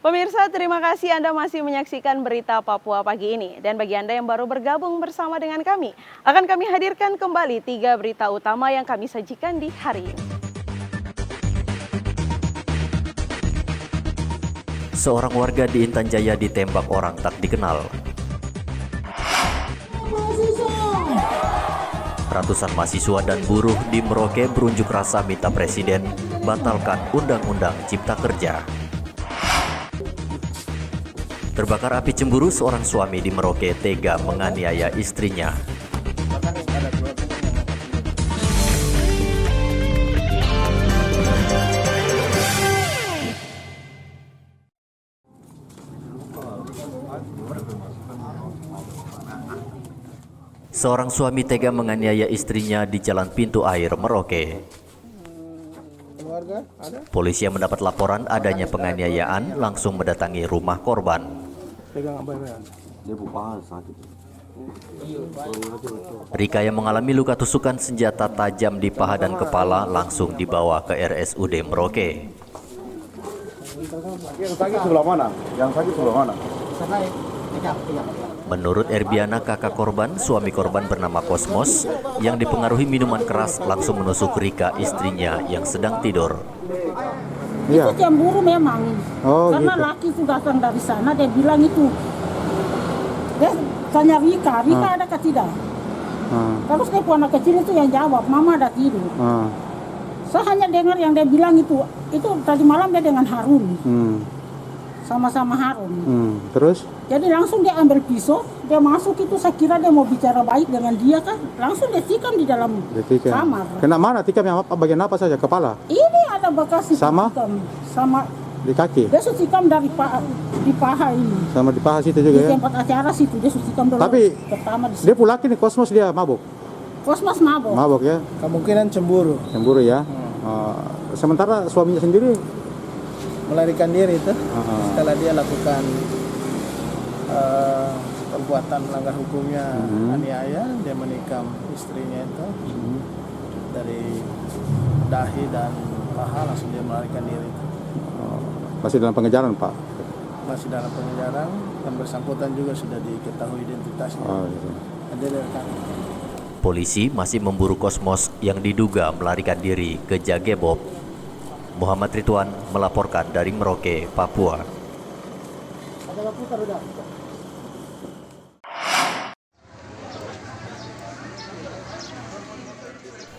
Pemirsa, terima kasih Anda masih menyaksikan berita Papua pagi ini. Dan bagi Anda yang baru bergabung bersama dengan kami, akan kami hadirkan kembali 3 berita utama yang kami sajikan di hari ini. Seorang warga di Intan Jaya ditembak orang tak dikenal. Ratusan mahasiswa dan buruh di Merauke berunjuk rasa minta Presiden batalkan Undang-Undang Cipta Kerja. Terbakar api cemburu, seorang suami di Merauke tega menganiaya istrinya. Seorang suami tega menganiaya istrinya di Jalan Pintu Air, Merauke. Polisi yang mendapat laporan adanya penganiayaan langsung mendatangi rumah korban. Rika yang mengalami luka tusukan senjata tajam di paha dan kepala langsung dibawa ke RSUD Merauke. Yang sakit sebelah mana? Menurut Erbiana, kakak korban, suami korban bernama Kosmos yang dipengaruhi minuman keras langsung menusuk Rika, istrinya yang sedang tidur. Itu cemburu memang, karena gitu. laki itu datang dari sana, dia bilang itu, dia tanya Rika ada ke tidak? Terus dia anak kecil itu yang jawab, mama ada tidur. Saya hanya dengar yang dia bilang itu tadi malam dia dengan Harun, sama-sama Harun. Terus? Jadi langsung dia ambil pisau, dia masuk itu, saya kira dia mau bicara baik dengan dia kan, langsung dia tikam di dalam kamar. Kena mana tikam, yang apa, bagian apa saja? Kepala? Ini ada bekas Sama? tikam, sama Di kaki? dia tikam dari di paha ini. Sama di paha situ juga Di ya? tempat acara situ dia tikam dulu. Tapi pertama di dia pulaki nih, Kosmos dia mabuk? Kosmos mabok. Mabuk ya? Kemungkinan cemburu, Cemburu ya? Sementara suaminya sendiri? melarikan diri itu setelah dia lakukan perbuatan melanggar hukumnya, aniaya, dia menikam istrinya itu dari dahi dan paha, langsung dia melarikan diri. Masih dalam pengejaran, Pak? Masih dalam pengejaran, dan bersangkutan juga sudah diketahui identitasnya. Gitu. Ada rekan. Polisi masih memburu Kosmos yang diduga melarikan diri ke Jagebob. Muhammad Ridwan melaporkan dari Merauke, Papua.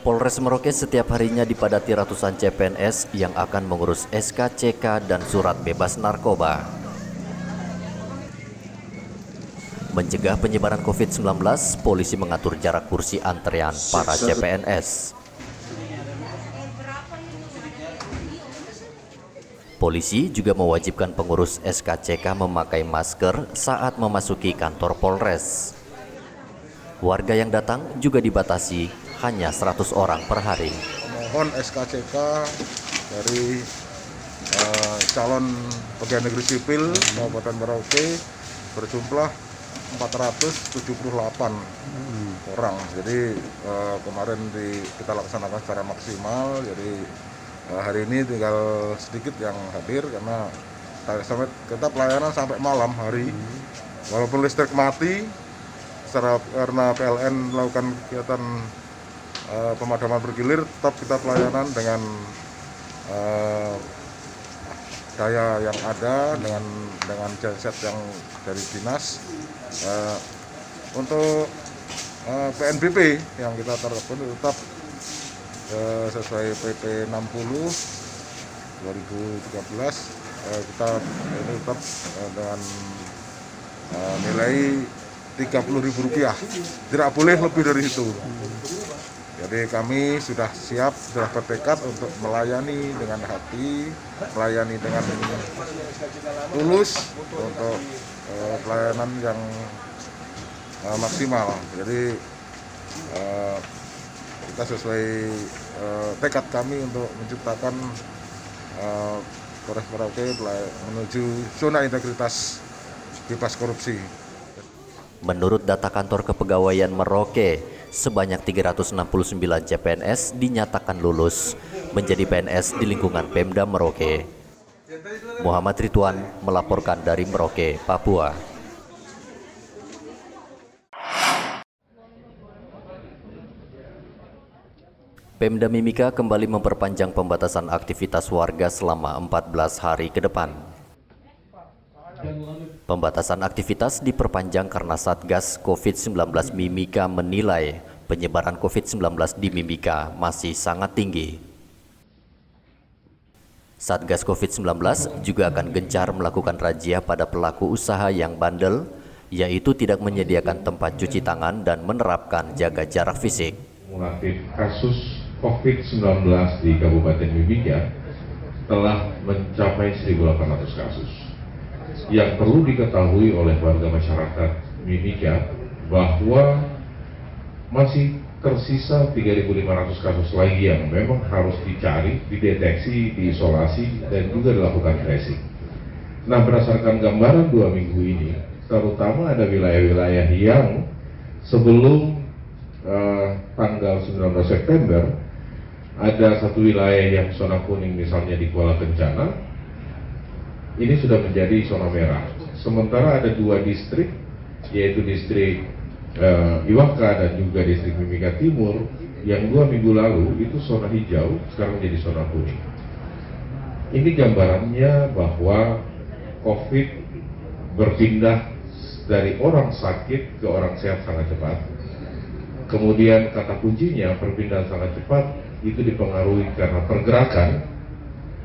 Polres Merauke setiap harinya dipadati ratusan CPNS yang akan mengurus SKCK dan surat bebas narkoba. Mencegah penyebaran COVID-19, polisi mengatur jarak kursi antrean para CPNS. Polisi juga mewajibkan pengurus SKCK memakai masker saat memasuki kantor Polres. Warga yang datang juga dibatasi hanya 100 orang per hari. Mohon SKCK dari calon pegawai negeri sipil Kabupaten Merauke berjumlah 478 orang. Jadi kemarin kita laksanakan secara maksimal. Jadi hari ini tinggal sedikit yang hadir karena kita pelayanan sampai malam hari. Walaupun listrik mati, karena PLN melakukan kegiatan pemadaman bergilir, tetap kita pelayanan dengan daya yang ada, dengan genset yang dari dinas. Untuk PNBP yang kita terapkan tetap sesuai PP 60 2013, kita ini tetap dengan nilai Rp30.000, tidak boleh lebih dari itu. Jadi kami sudah siap, sudah bertekad untuk melayani dengan hati, melayani dengan tulus untuk pelayanan yang maksimal. Jadi kita sesuai tekad kami untuk menciptakan Polres Merauke menuju zona integritas bebas korupsi. Menurut data kantor kepegawaian Merauke, sebanyak 369 CPNS dinyatakan lulus menjadi PNS di lingkungan Pemda Merauke. Muhammad Ridwan melaporkan dari Merauke, Papua. Pemda Mimika kembali memperpanjang pembatasan aktivitas warga selama 14 hari ke depan. Pembatasan aktivitas diperpanjang karena Satgas COVID-19 Mimika menilai penyebaran COVID-19 di Mimika masih sangat tinggi. Satgas COVID-19 juga akan gencar melakukan razia pada pelaku usaha yang bandel, yaitu tidak menyediakan tempat cuci tangan dan menerapkan jaga jarak fisik. Kumulatif kasus COVID-19 di Kabupaten Mimika telah mencapai 1.800 kasus. Yang perlu diketahui oleh warga masyarakat Mimika bahwa masih tersisa 3.500 kasus lagi yang memang harus dicari, dideteksi, diisolasi, dan juga dilakukan tracing. Nah, berdasarkan gambaran 2 minggu ini, terutama ada wilayah-wilayah yang sebelum tanggal 19 September, ada satu wilayah yang zona kuning misalnya di Kuala Kencana, ini sudah menjadi zona merah. Sementara ada 2 distrik, yaitu distrik Iwaka dan juga distrik Mimika Timur, yang 2 minggu lalu itu zona hijau, sekarang menjadi zona kuning. Ini gambarannya bahwa COVID berpindah dari orang sakit ke orang sehat sangat cepat. Kemudian kata kuncinya perpindahan sangat cepat itu dipengaruhi karena pergerakan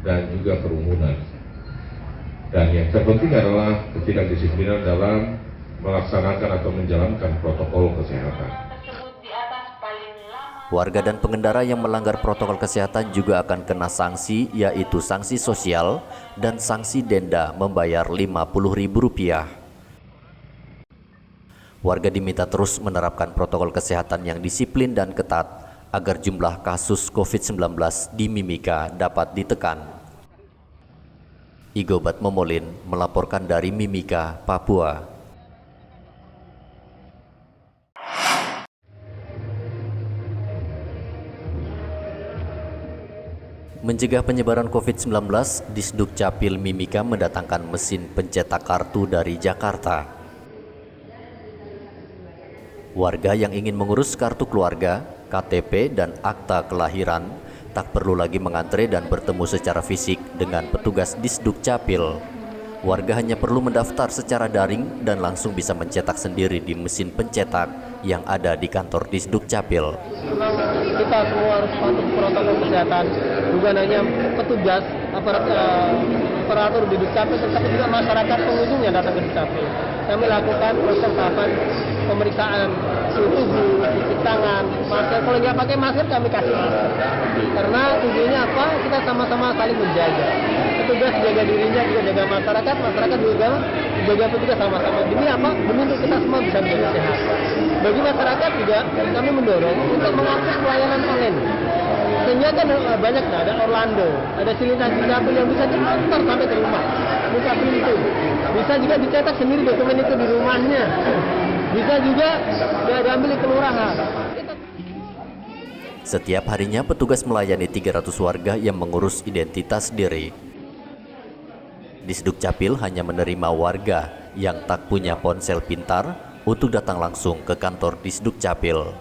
dan juga kerumunan. Dan yang terpenting adalah ketidakdisiplinan dalam melaksanakan atau menjalankan protokol kesehatan. Warga dan pengendara yang melanggar protokol kesehatan juga akan kena sanksi, yaitu sanksi sosial dan sanksi denda membayar Rp50.000. Warga diminta terus menerapkan protokol kesehatan yang disiplin dan ketat agar jumlah kasus COVID-19 di Mimika dapat ditekan. Igobat Momolin melaporkan dari Mimika, Papua. Mencegah penyebaran COVID-19, Disduk Capil Mimika mendatangkan mesin pencetak kartu dari Jakarta. Warga yang ingin mengurus kartu keluarga, KTP, dan akta kelahiran tak perlu lagi mengantre dan bertemu secara fisik dengan petugas Disduk Capil. Warga hanya perlu mendaftar secara daring dan langsung bisa mencetak sendiri di mesin pencetak yang ada di kantor Disduk Capil. Kita semua harus patuh protokol kesehatan, bukan hanya petugas aparatur di Dukcapil, tetapi juga masyarakat pengunjung yang datang ke Dukcapil. Kami lakukan proses tahapan pemeriksaan suhu tubuh, cuci tangan, masker. Kalau nggak pakai masker kami kasih masker. Karena tujuannya apa? Kita sama-sama saling menjaga. Petugas jaga dirinya, juga jaga masyarakat, masyarakat juga jaga petugas sama-sama. Demi apa? Demi untuk kita semua bisa menjadi sehat. Bagi masyarakat juga kami mendorong untuk mengakses pelayanan online. Sehingga kan banyak, ada Orlando, ada Silintas Dukcapil yang bisa diantar sampai ke rumah, buka pintu. Bisa juga dicetak sendiri dokumen itu di rumahnya. Bisa juga diambil di kelurahan. Setiap harinya petugas melayani 300 warga yang mengurus identitas diri. Disduk Capil hanya menerima warga yang tak punya ponsel pintar untuk datang langsung ke kantor Disduk Capil.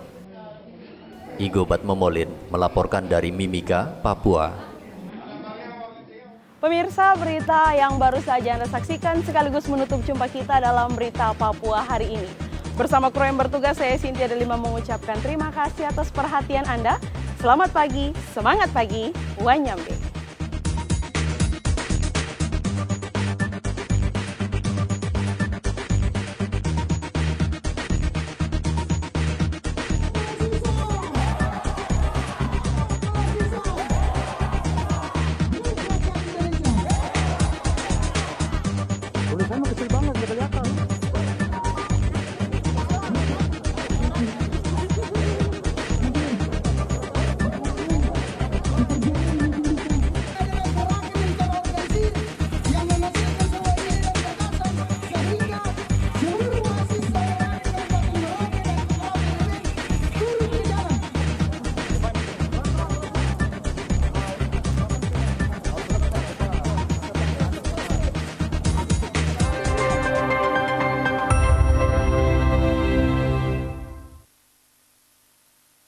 Igobat Momolin melaporkan dari Mimika, Papua. Pemirsa, berita yang baru saja Anda saksikan sekaligus menutup jumpa kita dalam Berita Papua hari ini. Bersama kru yang bertugas, saya Cynthia Delima mengucapkan terima kasih atas perhatian Anda. Selamat pagi, semangat pagi, Wanyambe.